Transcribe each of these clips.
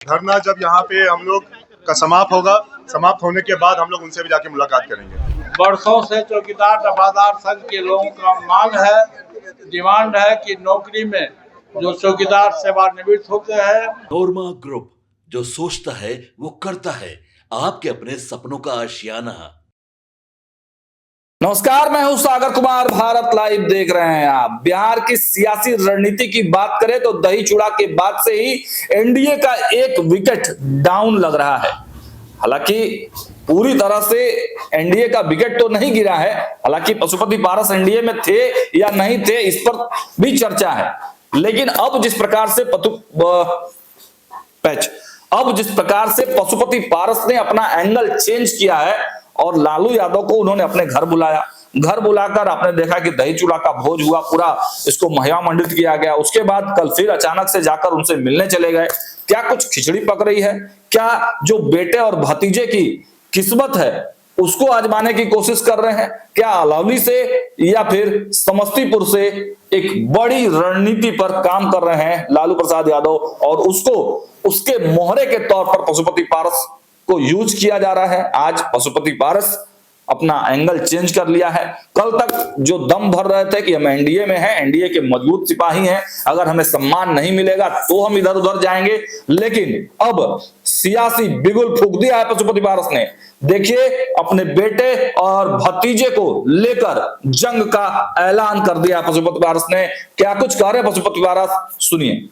धरना जब यहाँ पे हम लोग का समाप्त होगा, समाप्त होने के बाद हम लोग उनसे भी जाके मुलाकात करेंगे। वर्षों से चौकीदार दफादार संघ के लोगों का मांग है, डिमांड है कि नौकरी में जो चौकीदार सेवानिवृत्त होते हैं। नोरमा ग्रुप, जो सोचता है वो करता है, आपके अपने सपनों का आशियाना। नमस्कार, मैं हूं सागर कुमार। भारत लाइव देख रहे हैं आप। बिहार की सियासी रणनीति की बात करें तो दही चूड़ा के बाद से ही एनडीए का एक विकेट डाउन लग रहा है। हालांकि पूरी तरह से एनडीए का विकेट तो नहीं गिरा है। हालांकि पशुपति पारस एनडीए में थे या नहीं थे, इस पर भी चर्चा है। लेकिन अब जिस प्रकार से पशुपति पारस ने अपना एंगल चेंज किया है और लालू यादव को उन्होंने अपने घर बुलाया, घर बुलाकर आपने देखा कि दही चूड़ा का भोज हुआ, पूरा इसको महिमामंडित किया गया। उसके बाद कल फिर अचानक से जाकर उनसे मिलने चले गए। क्या कुछ खिचड़ी पक रही है? क्या जो बेटे और भतीजे की किस्मत है उसको आजमाने की कोशिश कर रहे हैं? क्या अलौली से या फिर समस्तीपुर से एक बड़ी रणनीति पर काम कर रहे हैं लालू प्रसाद यादव और उसको उसके मोहरे के तौर पर पशुपति पारस को यूज किया जा रहा है? आज पशुपति पारस अपना एंगल चेंज कर लिया है। कल तक जो दम भर रहे थे कि हम एनडीए में हैं, एनडीए के मजबूत सिपाही हैं, अगर हमें सम्मान नहीं मिलेगा तो हम इधर उधर जाएंगे, लेकिन अब सियासी बिगुल फूंक दिया है पशुपति पारस ने। देखिए, अपने बेटे और भतीजे को लेकर जंग का ऐलान कर दिया पशुपति पारस ने। क्या कुछ कह रहे पशुपति पारस, सुनिए।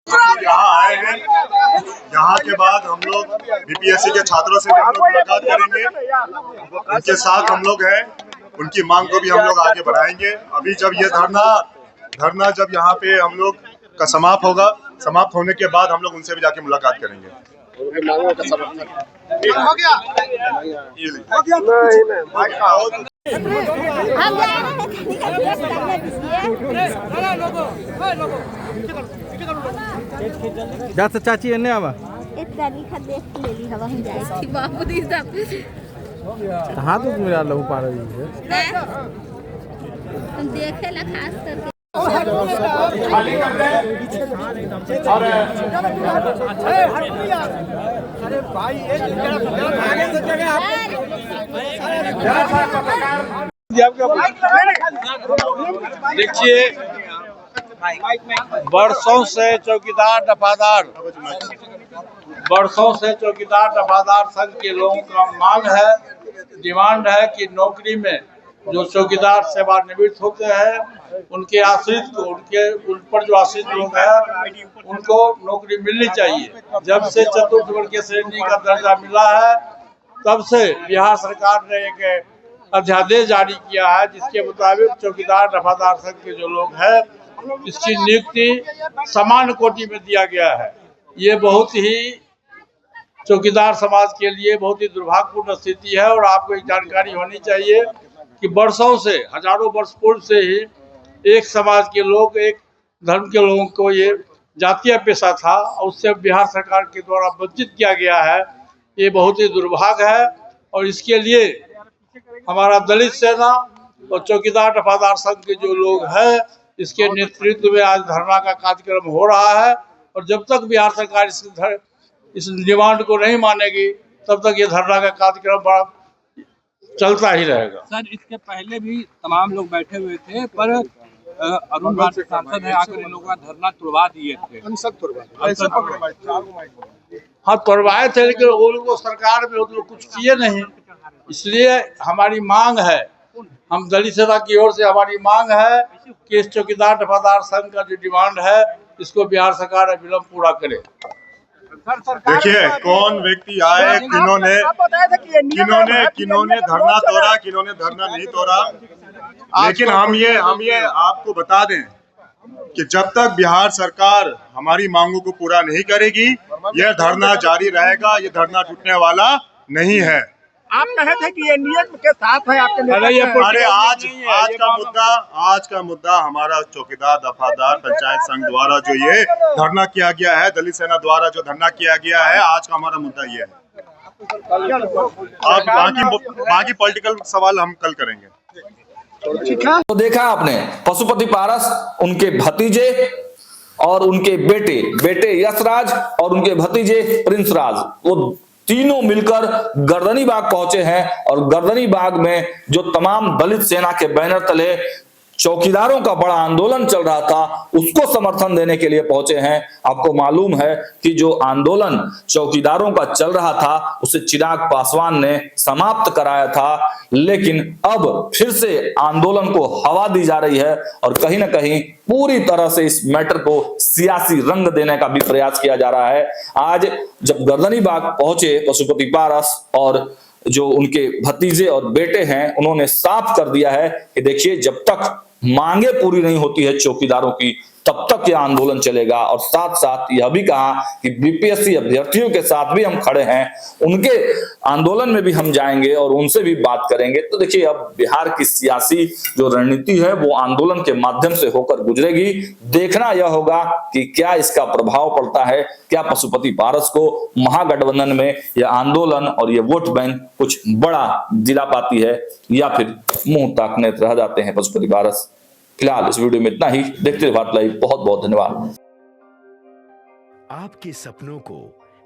यहाँ आए हैं, यहाँ के बाद हम लोग बीपीएससी के छात्रों से भी हम लोग मुलाकात करेंगे। उनके साथ हम लोग हैं, उनकी मांग को भी हम लोग आगे बढ़ाएंगे। अभी जब ये धरना जब यहाँ पे हम लोग का समाप्त होगा, समाप्त होने के बाद हम लोग उनसे भी जाके मुलाकात करेंगे। हो गया? जात चाची एने आवा बाबूजी सब कहाँ तो मेरा लहू पा रही है देखे ला खास करके। अरे भाई देखिए, वर्षों से चौकीदार दफादार संघ के लोगों का मांग है, डिमांड है कि नौकरी में जो चौकीदार सेवानिवृत्त होते हैं उनके आश्रित को, उन पर जो आश्रित लोग हैं उनको नौकरी मिलनी चाहिए। जब से चतुर्थ वर्गीय श्रेणी का दर्जा मिला है तब से बिहार सरकार ने एक अध्यादेश जारी किया है जिसके मुताबिक चौकीदार दफादार संघ के जो लोग हैं इसकी नियुक्ति समान कोटि में दिया गया है। ये बहुत ही चौकीदार समाज के लिए बहुत ही दुर्भाग्यपूर्ण स्थिति है। और आपको एक जानकारी होनी चाहिए कि वर्षों से, हजारों वर्ष पूर्व से ही एक समाज के लोग, एक धर्म के लोगों को ये जातीय पेशा था और उससे बिहार सरकार के द्वारा वंचित किया गया है। ये बहुत ही दुर्भाग्य है और इसके लिए हमारा दलित सेना और चौकीदार दफादार संघ के जो लोग हैं इसके नेतृत्व में आज धरना का कार्यक्रम हो रहा है। और जब तक बिहार सरकार इस डिमांड को नहीं मानेगी तब तक ये धरना का कार्यक्रम बड़ा चलता ही रहेगा। सर, इसके पहले भी तमाम लोग बैठे हुए थे पर अरुण भारती सांसद है आकर इन लोगों का धरना तुड़वा दिए थे। हाँ, तुड़वाए थे, लेकिन वो लोग सरकार में वो लोग कुछ किए नहीं। इसलिए हमारी मांग है, हम दलित सेना की ओर से हमारी मांग है कि इस चौकीदार दफादार संघ का जो डिमांड है इसको बिहार सरकार अविलंब पूरा करे। देखिए, कौन व्यक्ति आए, किन्होंने धरना तोड़ा, किन्होंने धरना नहीं तोड़ा, लेकिन हम ये आपको बता दें कि जब तक बिहार सरकार हमारी मांगों को पूरा नहीं करेगी यह धरना जारी रहेगा। ये धरना टूटने वाला नहीं है। आप कहे थे कि एनडीए के साथ है आपके नेता। अरे आज का मुद्दा हमारा चौकीदार दफादार पंचायत संघ द्वारा जो ये धरना किया गया है, दलित सेना द्वारा जो धरना किया गया है, आज का हमारा मुद्दा ये है। अब बाकी पॉलिटिकल सवाल हम कल करेंगे। तो देखा आपने, पशुपति पारस, उनके भतीजे और उनके बेटे यशराज और उनके भतीजे प्रिंस राज, वो तीनों मिलकर गर्दनी बाग पहुंचे हैं और गर्दनी बाग में जो तमाम दलित सेना के बैनर तले चौकीदारों का बड़ा आंदोलन चल रहा था उसको समर्थन देने के लिए पहुंचे हैं। आपको मालूम है कि जो आंदोलन चौकीदारों का चल रहा था उसे चिराग पासवान ने समाप्त कराया था, लेकिन अब फिर से आंदोलन को हवा दी जा रही है और कहीं ना कहीं पूरी तरह से इस मैटर को सियासी रंग देने का भी प्रयास किया जा रहा है। आज जब गर्दनी बाग पहुंचे पशुपति पारस और जो उनके भतीजे और बेटे हैं, उन्होंने साफ कर दिया है कि देखिए जब तक मांगे पूरी नहीं होती है चौकीदारों की तब तक यह आंदोलन चलेगा। और साथ साथ यह भी कहा कि बीपीएससी अभ्यर्थियों के साथ भी हम खड़े हैं, उनके आंदोलन में भी हम जाएंगे और उनसे भी बात करेंगे। तो देखिए अब बिहार की सियासी जो रणनीति है वो आंदोलन के माध्यम से होकर गुजरेगी। देखना यह होगा कि क्या इसका प्रभाव पड़ता है, क्या पशुपति पारस को महागठबंधन में यह आंदोलन और यह वोट बैंक कुछ बड़ा दिला पाती है या फिर मुंह ताकने रह जाते हैं पशुपति पारस। फिलहाल इस वीडियो में इतना ही। देखते रहिए भारत लाइव। बहुत बहुत धन्यवाद। आपके सपनों को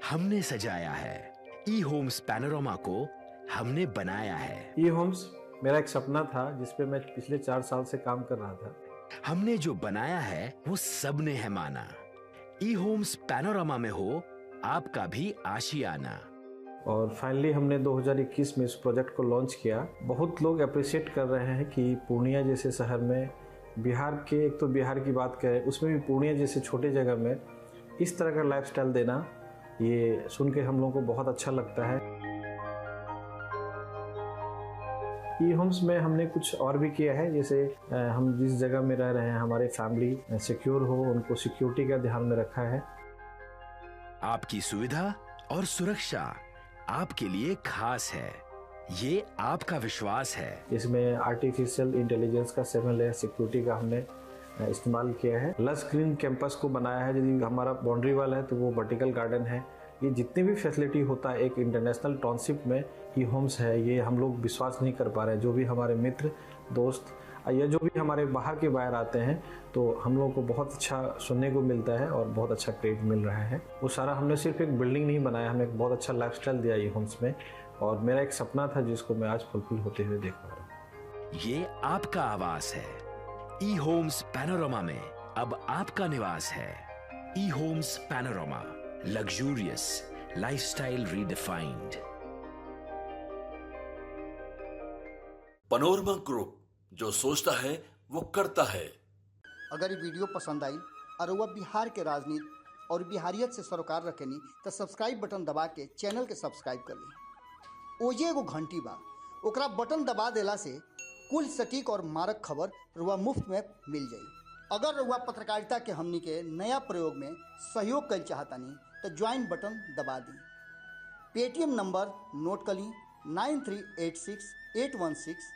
हमने सजाया है, ई होम्स पैनोरामा को हमने बनाया है। ई होम्स मेरा एक सपना था जिस पे मैं पिछले 4 साल से काम कर रहा था। हमने जो बनाया है वो सबने है माना। ई होम्स पैनोरामा में हो आपका भी आशियाना। और फाइनली हमने 2021 में इस प्रोजेक्ट को लॉन्च किया। बहुत लोग अप्रिशिएट कर रहे हैं कि पूर्णिया जैसे शहर में, बिहार के, एक तो बिहार की बात करें उसमें भी पूर्णिया जैसे छोटे जगह में इस तरह का लाइफस्टाइल देना, ये सुन के हम लोगों को बहुत अच्छा लगता है। ई होम्स में हमने कुछ और भी किया है, जैसे हम जिस जगह में रह रहे हैं हमारे फैमिली सिक्योर हो, उनको सिक्योरिटी का ध्यान में रखा है। आपकी सुविधा और सुरक्षा आपके लिए खास है, ये आपका विश्वास है। इसमें आर्टिफिशियल इंटेलिजेंस का 7 लेयर सिक्योरिटी का हमने इस्तेमाल किया है। लस ग्रीन कैंपस को बनाया है। यदि हमारा बाउंड्री वाल है तो वो वर्टिकल गार्डन है। ये जितनी भी फैसिलिटी होता है एक इंटरनेशनल टाउनशिप में ई होम्स है, ये हम लोग विश्वास नहीं कर पा रहे हैं। जो भी हमारे मित्र दोस्त या जो भी हमारे बाहर के बाहर आते हैं तो हम लोगों को बहुत अच्छा सुनने को मिलता है और बहुत अच्छा क्रेडिट मिल रहा है। वो सारा हमने सिर्फ एक बिल्डिंग नहीं बनाया, हमें एक बहुत अच्छा लाइफस्टाइल दिया ई होम्स में, और मेरा एक सपना था जिसको मैं आज फुलफिल होते हुए देख पा रहा हूँ। ये आपका आवास है। ई होम्स पैनोरामा में अब आपका निवास है। ई homes Panorama, luxurious lifestyle redefined. Panorama group, जो सोचता है वो करता है। अगर ये वीडियो पसंद आई और वह बिहार के राजनीति और बिहारियत से सरोकार रखेनी तो सब्सक्राइब बटन दबा के चैनल के सब्सक्राइब कर ली। ओजे एगो घंटी बा, ओकरा बटन दबा देला से कुल सटीक और मारक खबर रुआ मुफ्त में मिल जाई। अगर रुआ पत्रकारिता के हमनी के नया प्रयोग में सहयोग कर चाहतानी तो ज्वाइन बटन दबा दी। पेटीएम नंबर नोट कर ली 9386 816